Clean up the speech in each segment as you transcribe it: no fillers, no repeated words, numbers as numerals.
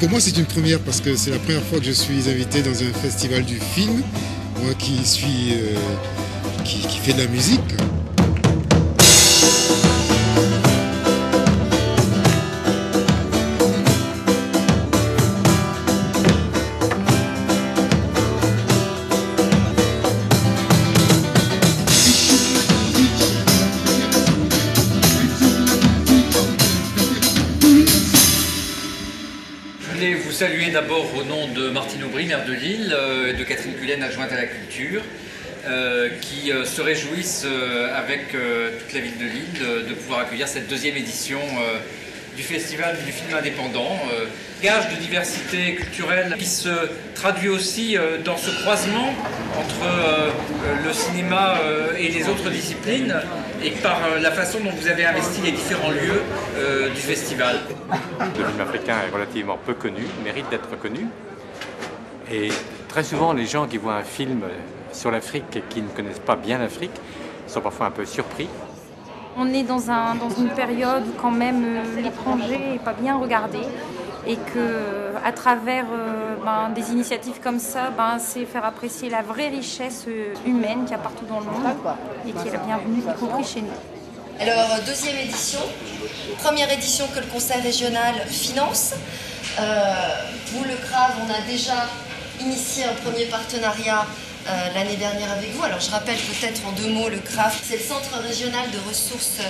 Pour moi, c'est une première parce que c'est la première fois que je suis invité dans un festival du film, moi qui suis qui fait de la musique. Je voulais vous saluer d'abord au nom de Martine Aubry, maire de Lille, et de Catherine Cullen, adjointe à la culture, qui se réjouissent avec toute la ville de Lille de pouvoir accueillir cette deuxième édition du Festival du film indépendant. Gage de diversité culturelle qui se traduit aussi dans ce croisement entre le cinéma et les autres disciplines et par la façon dont vous avez investi les différents lieux du festival. Le film africain est relativement peu connu, mérite d'être connu. Et très souvent, les gens qui voient un film sur l'Afrique et qui ne connaissent pas bien l'Afrique sont parfois un peu surpris. On est dans une période où quand même l'étranger n'est pas bien regardé et qu'à travers des initiatives comme ça, c'est faire apprécier la vraie richesse humaine qu'il y a partout dans le monde et qui est la bienvenue, y compris chez nous. Alors, deuxième édition, première édition que le Conseil régional finance. Vous, le CRAV, on a déjà initié un premier partenariat l'année dernière avec vous. Alors je rappelle peut-être en 2 mots le CRAF, c'est le Centre régional de ressources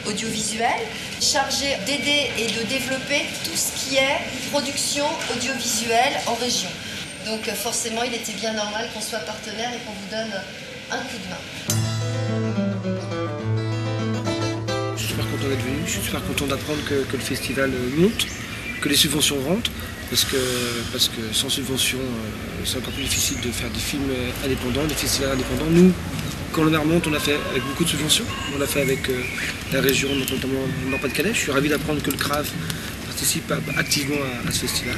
audiovisuelles, chargé d'aider et de développer tout ce qui est production audiovisuelle en région. Donc forcément il était bien normal qu'on soit partenaire et qu'on vous donne un coup de main. Je suis super content d'être venu, je suis super content d'apprendre que le festival monte, que les subventions rentrent. Parce que sans subvention, c'est encore plus difficile de faire des films indépendants, des festivals indépendants. Nous, quand on remonte, on l'a fait avec beaucoup de subventions. On l'a fait avec la région, notamment Nord-Pas-de-Calais. Je suis ravi d'apprendre que le CRAV participe activement à ce festival.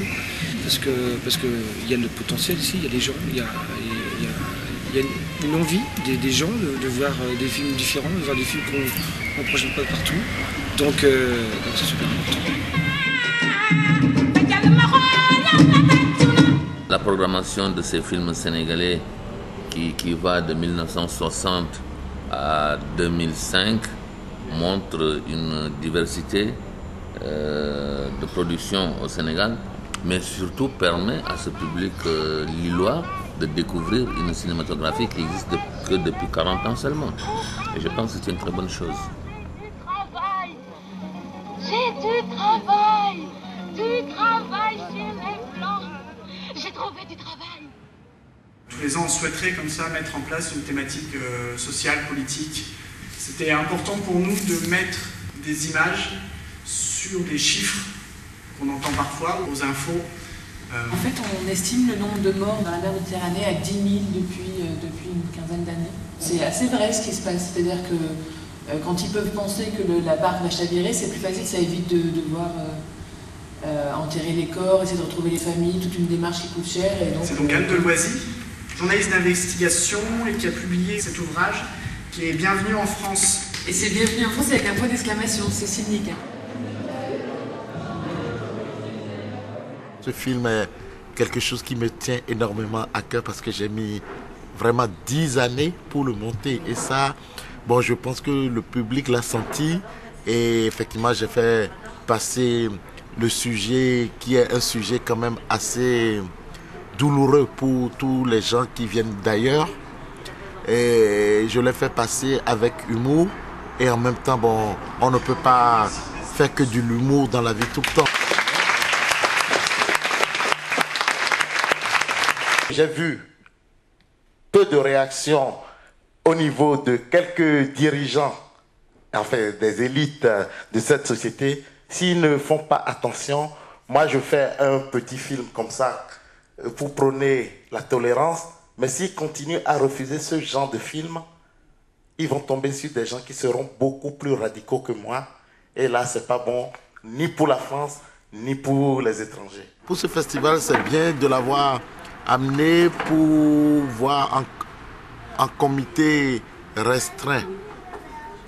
Parce que y a le potentiel ici, il y a des gens, il y a une envie des gens de voir des films différents, de voir des films qu'on ne projette pas partout. Donc c'est super important. La programmation de ces films sénégalais qui va de 1960 à 2005 montre une diversité de production au Sénégal, mais surtout permet à ce public lillois de découvrir une cinématographie qui n'existe que depuis 40 ans seulement. Et je pense que c'est une très bonne chose. J'ai du travail sur les plans. J'ai trouvé du travail. Tous les ans, on souhaiterait comme ça mettre en place une thématique sociale, politique. C'était important pour nous de mettre des images sur des chiffres qu'on entend parfois aux infos. En fait, on estime le nombre de morts dans la mer Méditerranée à 10 000 depuis une quinzaine d'années. C'est assez vrai ce qui se passe, c'est-à-dire que quand ils peuvent penser que la barque va chavirer, c'est plus facile, ça évite de devoir enterrer les corps, essayer de retrouver les familles, toute une démarche qui coûte cher. C'est donc Anne Deloisy, journaliste d'investigation et qui a publié cet ouvrage qui est Bienvenue en France. Et c'est Bienvenue en France avec un point d'exclamation, c'est cynique. Ce film est quelque chose qui me tient énormément à cœur parce que j'ai mis vraiment 10 années pour le monter. Et ça, bon, je pense que le public l'a senti. Et effectivement, j'ai fait passer le sujet qui est un sujet quand même assez douloureux pour tous les gens qui viennent d'ailleurs. Et je l'ai fait passer avec humour. Et en même temps, bon, on ne peut pas faire que de l'humour dans la vie tout le temps. J'ai vu peu de réactions au niveau de quelques dirigeants, enfin des élites de cette société. S'ils ne font pas attention, moi je fais un petit film comme ça pour prôner la tolérance. Mais s'ils continuent à refuser ce genre de film, ils vont tomber sur des gens qui seront beaucoup plus radicaux que moi. Et là, c'est pas bon ni pour la France, ni pour les étrangers. Pour ce festival, c'est bien de l'avoir amené pour voir en comité restreint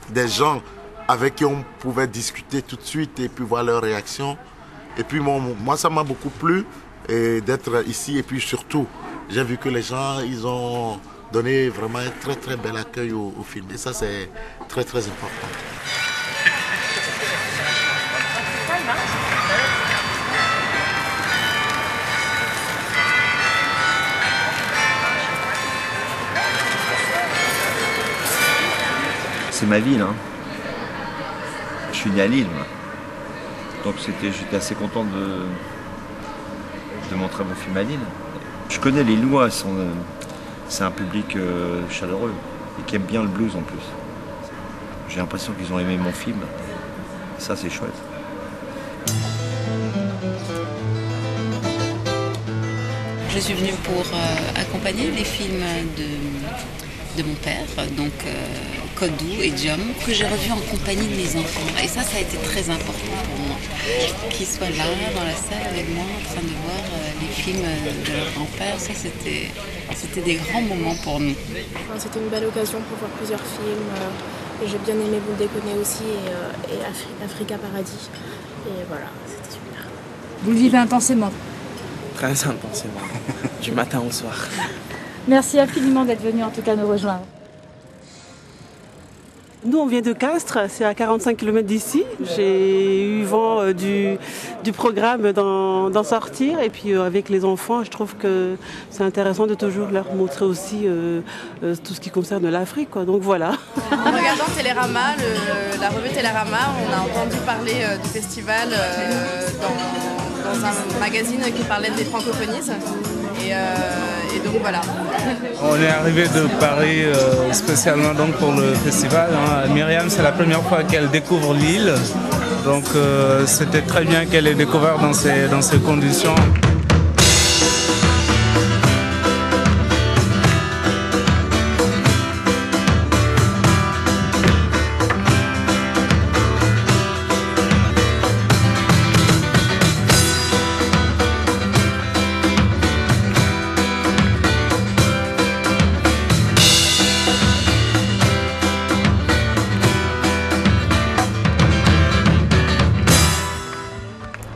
des gens avec qui on pouvait discuter tout de suite et puis voir leurs réactions. Et puis moi, ça m'a beaucoup plu d'être ici. Et puis surtout, j'ai vu que les gens, ils ont donné vraiment un très très bel accueil au film. Et ça, c'est très très important. C'est ma ville, hein. Je suis né à Lille, moi. Donc j'étais assez content de montrer mon film à Lille. Je connais les Lillois, c'est un public chaleureux et qui aime bien le blues en plus. J'ai l'impression qu'ils ont aimé mon film. Ça, c'est chouette. Je suis venue pour accompagner les films de mon père, donc Kodou et Diom, que j'ai revus en compagnie de mes enfants. Et ça a été très important pour moi. Qu'ils soient là, dans la salle avec moi, en train de voir les films de leur grand-père, ça c'était des grands moments pour nous. C'était une belle occasion pour voir plusieurs films. Et j'ai bien aimé Vous le déconnez aussi et Africa Paradis. Et voilà, c'était super. Vous le vivez intensément? Très intensément, du matin au soir. Merci infiniment d'être venu en tout cas nous rejoindre. Nous, on vient de Castres, c'est à 45 km d'ici. J'ai eu vent du programme d'en sortir. Et puis avec les enfants, je trouve que c'est intéressant de toujours leur montrer aussi tout ce qui concerne l'Afrique, quoi. Donc voilà. En regardant Télérama, la revue Télérama, on a entendu parler du festival dans un magazine qui parlait des francophonies. Et donc voilà. On est arrivé de Paris spécialement donc pour le festival. Myriam, c'est la première fois qu'elle découvre l'île. Donc c'était très bien qu'elle ait découvert dans ces conditions.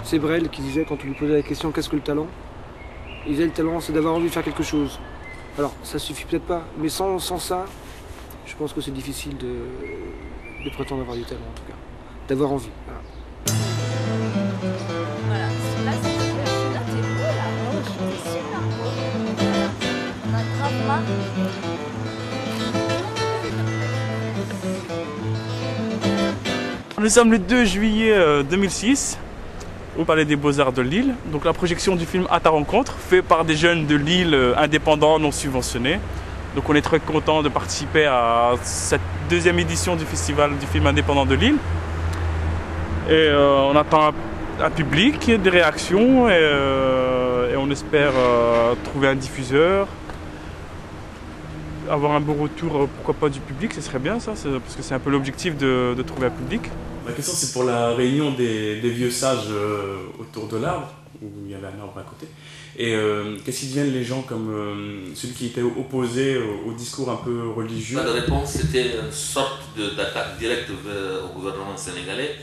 C'est Brel qui disait, quand on lui posait la question qu'est-ce que le talent, il disait le talent c'est d'avoir envie de faire quelque chose. Alors ça suffit peut-être pas, mais sans ça, je pense que c'est difficile de prétendre avoir du talent en tout cas. D'avoir envie. Voilà. Nous sommes le 2 juillet 2006. Au Palais des Beaux-Arts de Lille. Donc la projection du film À ta rencontre, fait par des jeunes de Lille indépendants non subventionnés. Donc on est très content de participer à cette deuxième édition du festival du film indépendant de Lille. Et on attend un public, des réactions et on espère trouver un diffuseur, avoir un bon retour, pourquoi pas du public, ce serait bien ça, parce que c'est un peu l'objectif de trouver un public. Ma question c'est pour la réunion des vieux sages autour de l'arbre, où il y avait un arbre à côté. Et qu'est-ce qu'ils deviennent les gens comme celui qui était opposé au discours un peu religieux? La réponse c'était une sorte d'attaque directe au gouvernement sénégalais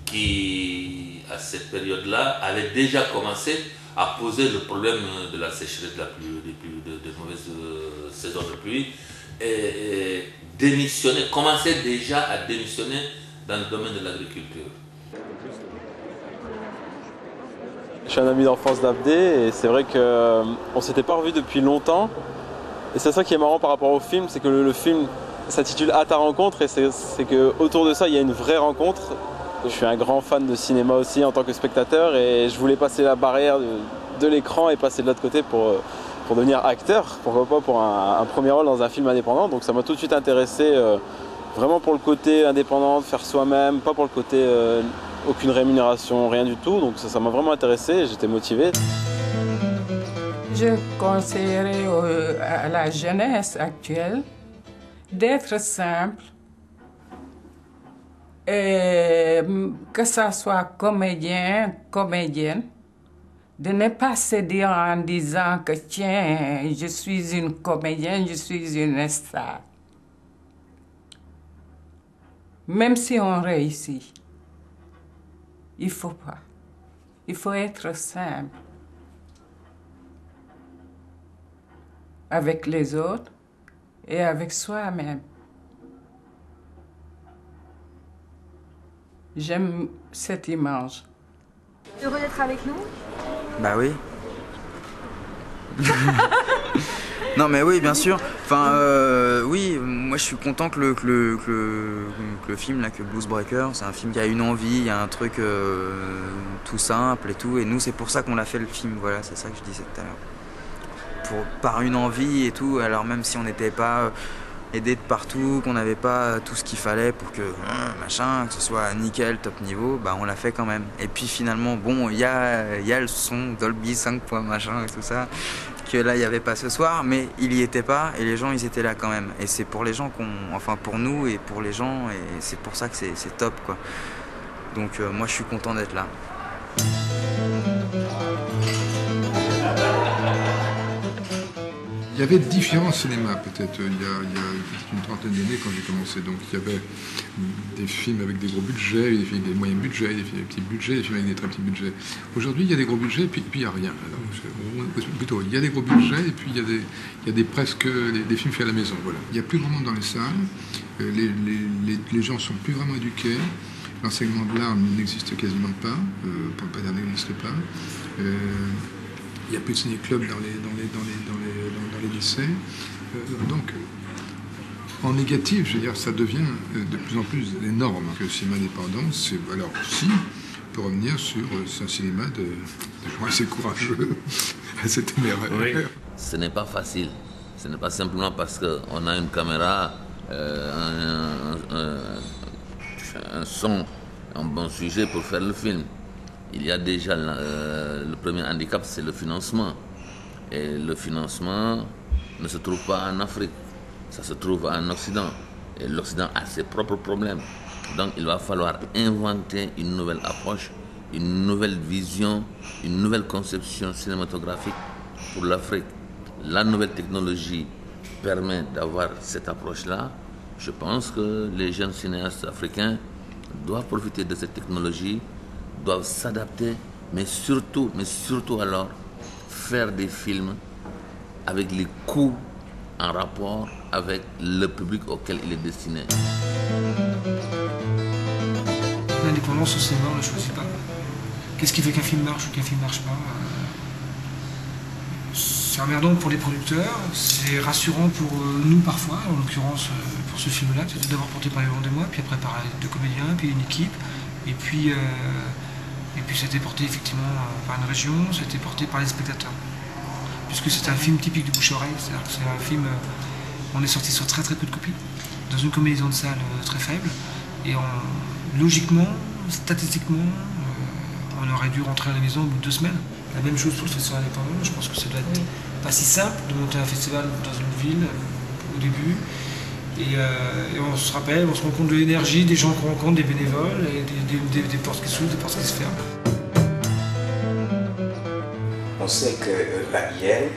qui, à cette période-là, avait déjà commencé à poser le problème de la sécheresse, de mauvaises saisons de pluie, et commençait déjà à démissionner dans le domaine de l'agriculture. Je suis un ami d'enfance d'Abdé et c'est vrai qu'on ne s'était pas revu depuis longtemps. Et c'est ça qui est marrant par rapport au film, c'est que le film s'intitule À ta rencontre et c'est qu'autour de ça il y a une vraie rencontre. Je suis un grand fan de cinéma aussi en tant que spectateur et je voulais passer la barrière de l'écran et passer de l'autre côté pour devenir acteur, pourquoi pas pour un premier rôle dans un film indépendant. Donc ça m'a tout de suite intéressé. Vraiment pour le côté indépendant, de faire soi-même, pas pour le côté aucune rémunération, rien du tout. Donc ça m'a vraiment intéressé, j'étais motivé. Je conseillerais à la jeunesse actuelle d'être simple, et que ça soit comédien, comédienne, de ne pas se dire en disant que tiens, je suis une comédienne, je suis une star. Même si on réussit, il ne faut pas. Il faut être simple avec les autres et avec soi-même. J'aime cette image. Heureux d'être avec nous? Bah oui. Non mais oui, bien sûr. Enfin, oui, moi je suis content que le film, là, que Blues Breaker, c'est un film qui a une envie, il y a un truc tout simple et tout. Et nous, c'est pour ça qu'on l'a fait le film, voilà, c'est ça que je disais tout à l'heure. Par une envie et tout, alors même si on n'était pas aidé de partout, qu'on n'avait pas tout ce qu'il fallait pour que machin, que ce soit nickel, top niveau, bah on l'a fait quand même. Et puis finalement, bon, il y a le son Dolby 5 points machin et tout ça, que là il n'y avait pas ce soir, mais il y était pas et les gens ils étaient là quand même. Et c'est pour les gens enfin pour nous et pour les gens, et c'est pour ça que c'est top quoi. Donc moi je suis content d'être là. Il y avait différents cinémas peut-être il y a une trentaine d'années quand j'ai commencé. Donc il y avait des films avec des gros budgets, des films avec des moyens budgets, des films avec des petits budgets, des films avec des très petits budgets. Aujourd'hui il y a des gros budgets et puis il n'y a rien. Alors, plutôt il y a des gros budgets et puis il y a des presque des films faits à la maison. Voilà. Il n'y a plus vraiment dans les salles, les gens ne sont plus vraiment éduqués, l'enseignement de l'art n'existe quasiment pas, pour ne pas dire n'existe pas. Il n'y a plus de ciné-club dans les lycées. Donc, en négatif, je veux dire, ça devient de plus en plus énorme. Le cinéma indépendant, c'est alors aussi, pour revenir sur un cinéma de gens assez courageux, assez téméraires. Oui. Ce n'est pas facile. Ce n'est pas simplement parce qu'on a une caméra, un son, un bon sujet pour faire le film. Il y a déjà le premier handicap, c'est le financement. Et le financement ne se trouve pas en Afrique, ça se trouve en Occident. Et l'Occident a ses propres problèmes. Donc il va falloir inventer une nouvelle approche, une nouvelle vision, une nouvelle conception cinématographique pour l'Afrique. La nouvelle technologie permet d'avoir cette approche-là. Je pense que les jeunes cinéastes africains doivent profiter de cette technologie, doivent s'adapter, mais surtout alors, faire des films avec les coûts en rapport avec le public auquel il est destiné. L'indépendance au cinéma, on ne la choisit pas. Qu'est-ce qui fait qu'un film marche ou qu'un film ne marche pas? C'est emmerdant pour les producteurs, c'est rassurant pour nous parfois, en l'occurrence pour ce film-là, c'était d'abord porté par Yolande et moi, puis après par deux comédiens, puis une équipe, et puis c'était porté effectivement par une région, c'était porté par les spectateurs. Puisque c'est un film typique du bouche-oreille, c'est-à-dire que c'est un film, on est sorti sur très peu de copies, dans une combinaison de salles très faible, et logiquement, statistiquement, on aurait dû rentrer à la maison au bout de 2 semaines. La même chose pour le festival indépendant, je pense que ça doit être pas si simple de monter un festival dans une ville au début. Et on se rappelle, on se rend compte de l'énergie des gens qu'on rencontre, des bénévoles, et des portes qui s'ouvrent, des portes qui se ferment. On sait que la hyène,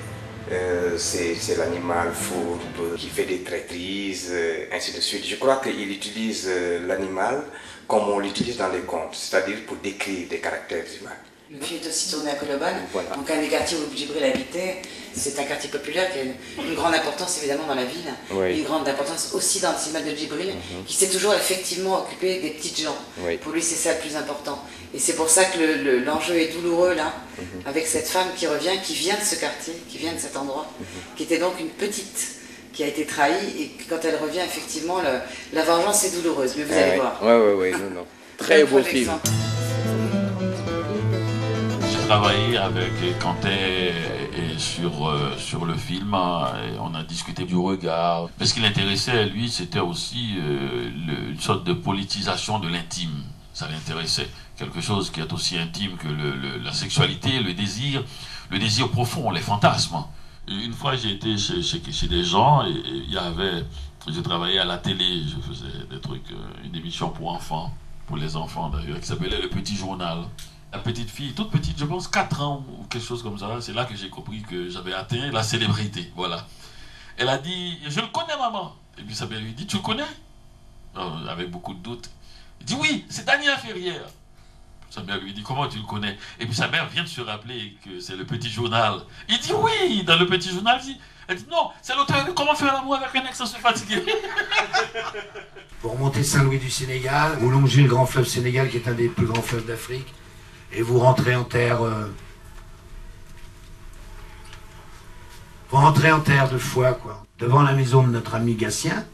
c'est l'animal fourbe qui fait des traîtrises, ainsi de suite. Je crois qu'il utilise l'animal comme on l'utilise dans les contes, c'est-à-dire pour décrire des caractères humains. Le film est aussi tourné à Koloban, voilà. Donc un des quartiers où Djibril habitait, c'est un quartier populaire qui a une grande importance évidemment dans la ville, oui. Une grande importance aussi dans le cinéma de Djibril, qui s'est toujours effectivement occupé des petites gens. Oui. Pour lui c'est ça le plus important. Et c'est pour ça que l'enjeu est douloureux là, avec cette femme qui revient, qui vient de ce quartier, qui vient de cet endroit, qui était donc une petite, qui a été trahie, et quand elle revient effectivement, la vengeance est douloureuse, mais vous allez voir. Oui, non. Très beau film. J'ai travaillé avec Quentin et sur le film, et on a discuté du regard. Mais ce qui l'intéressait, lui, c'était aussi une sorte de politisation de l'intime. Ça l'intéressait. Quelque chose qui est aussi intime que la sexualité, le désir profond, les fantasmes. Et une fois, j'ai été chez des gens, et j'ai travaillé à la télé, je faisais des trucs, une émission pour enfants, pour les enfants d'ailleurs, qui s'appelait Le Petit Journal. La petite fille, toute petite, je pense 4 ans ou quelque chose comme ça, c'est là que j'ai compris que j'avais atteint la célébrité, voilà. Elle a dit, je le connais maman. Et puis sa mère lui dit, tu le connais? Avec beaucoup de doutes. Il dit, oui, c'est Daniel Ferrière. Sa mère lui dit, comment tu le connais? Et puis sa mère vient de se rappeler que c'est le Petit Journal. Il dit oui, dans le Petit Journal, elle dit non, c'est l'auteur de Comment faire l'amour avec un ex sans se fatiguer. Vous remontez Saint-Louis du Sénégal, vous longez le grand fleuve Sénégal qui est un des plus grands fleuves d'Afrique, et vous rentrez en terre... Vous rentrez en terre de foi, quoi. Devant la maison de notre ami Gatien,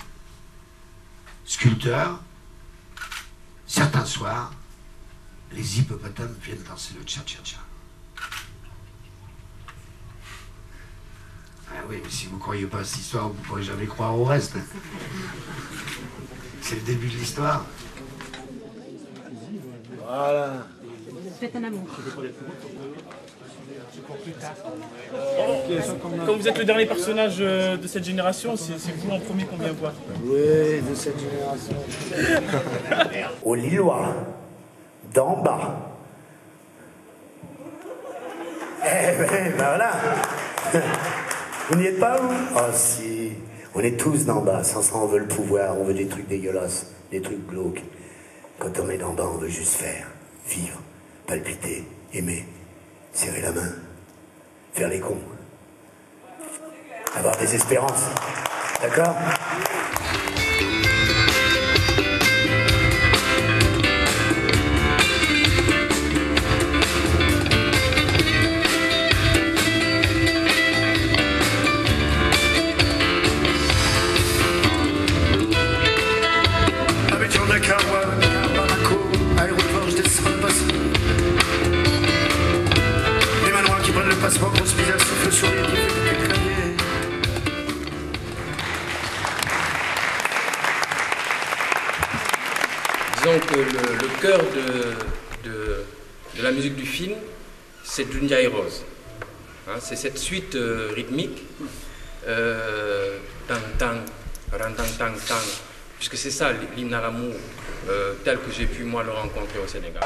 sculpteur, certains soirs, les hippopotames viennent danser le cha-cha-cha. Ah oui, mais si vous ne croyez pas à cette histoire, vous ne pourrez jamais croire au reste. C'est le début de l'histoire. Voilà. Faites un amour. Comme vous êtes le dernier personnage de cette génération, c'est vous en premier qu'on vient voir. Oui, de cette génération. Aux Lillois, d'en bas. Eh ben voilà. Vous n'y êtes pas, vous? Oh si. On est tous d'en bas. Sans ça, on veut le pouvoir, on veut des trucs dégueulasses, des trucs glauques. Quand on est d'en bas, on veut juste faire, vivre, palpiter, aimer, serrer la main, faire les cons. Avoir des espérances. D'accord? Disons que le cœur de la musique du film, c'est Junjai Rose. Hein, c'est cette suite rythmique, tang tang, rantang tang tang, puisque c'est ça l'hymne à l'amour tel que j'ai pu moi le rencontrer au Sénégal.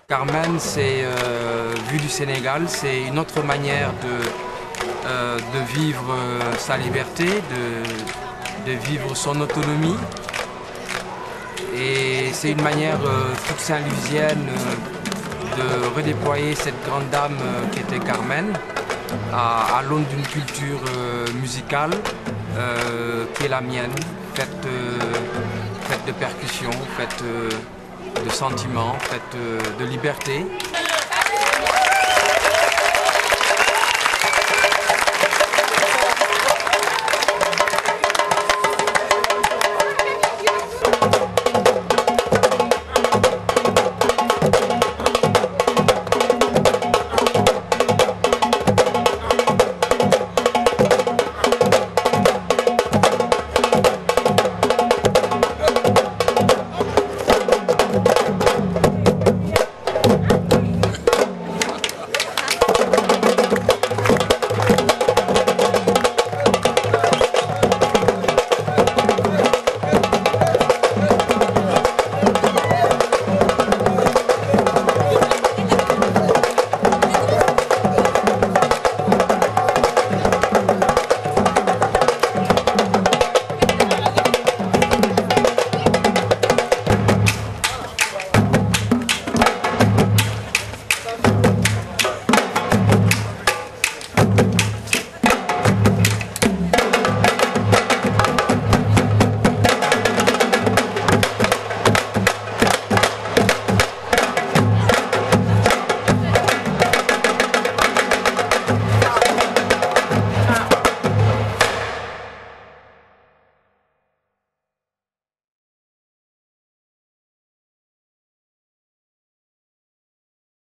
Carmen, c'est vu du Sénégal, c'est une autre manière de vivre sa liberté, de vivre son autonomie. Et c'est une manière toute saint-luisienne de redéployer cette grande dame qui était Carmen à l'aune d'une culture musicale qui est la mienne, faite de percussions, faite de sentiments, faite de liberté.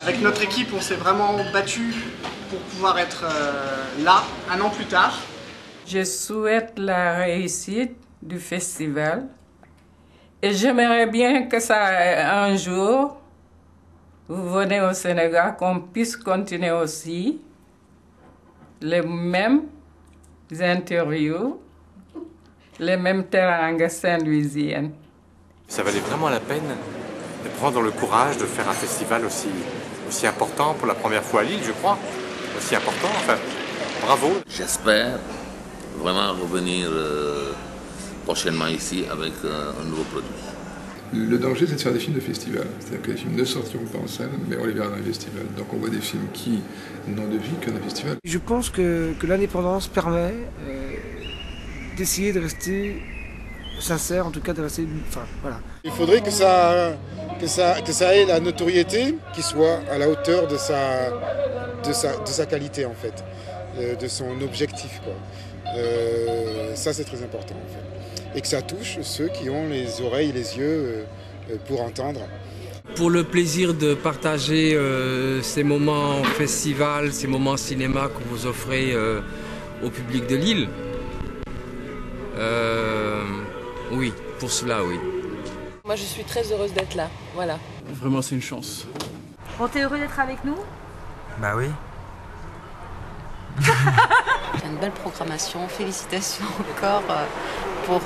Avec notre équipe, on s'est vraiment battu pour pouvoir être là, un an plus tard. Je souhaite la réussite du festival et j'aimerais bien que ça, un jour, vous venez au Sénégal, qu'on puisse continuer aussi les mêmes interviews, les mêmes terrains saint-louisiennes. Ça valait vraiment la peine de prendre le courage de faire un festival aussi important pour la première fois à Lille, je crois. Aussi important, enfin, bravo. J'espère vraiment revenir prochainement ici avec un nouveau produit. Le danger, c'est de faire des films de festival. C'est-à-dire que les films ne sortiront pas en salle, mais on les verra dans les festivals. Donc on voit des films qui n'ont de vie qu'un festival. Je pense que l'indépendance permet d'essayer de rester sincère, en tout cas de rester... Enfin, voilà. Il faudrait que ça ait la notoriété qui soit à la hauteur de sa qualité, en fait, de son objectif, quoi. Ça, c'est très important, en fait. Et que ça touche ceux qui ont les oreilles et les yeux pour entendre. Pour le plaisir de partager ces moments festival, ces moments cinéma que vous offrez au public de Lille, oui, pour cela, oui. Moi, je suis très heureuse d'être là, voilà. Vraiment, c'est une chance. Bon, t'es heureux d'être avec nous? Bah oui. Une belle programmation, félicitations encore pour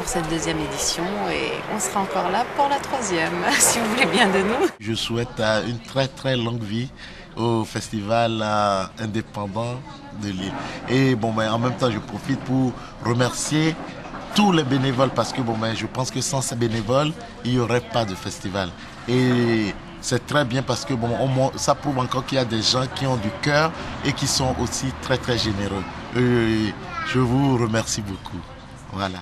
cette deuxième édition et on sera encore là pour la troisième, si vous voulez bien de nous. Je souhaite une très très longue vie au festival indépendant de Lille. Et en même temps, je profite pour remercier tous les bénévoles parce que je pense que sans ces bénévoles, il n'y aurait pas de festival. Et c'est très bien parce que ça prouve encore qu'il y a des gens qui ont du cœur et qui sont aussi très très généreux. Je vous remercie beaucoup. Voilà.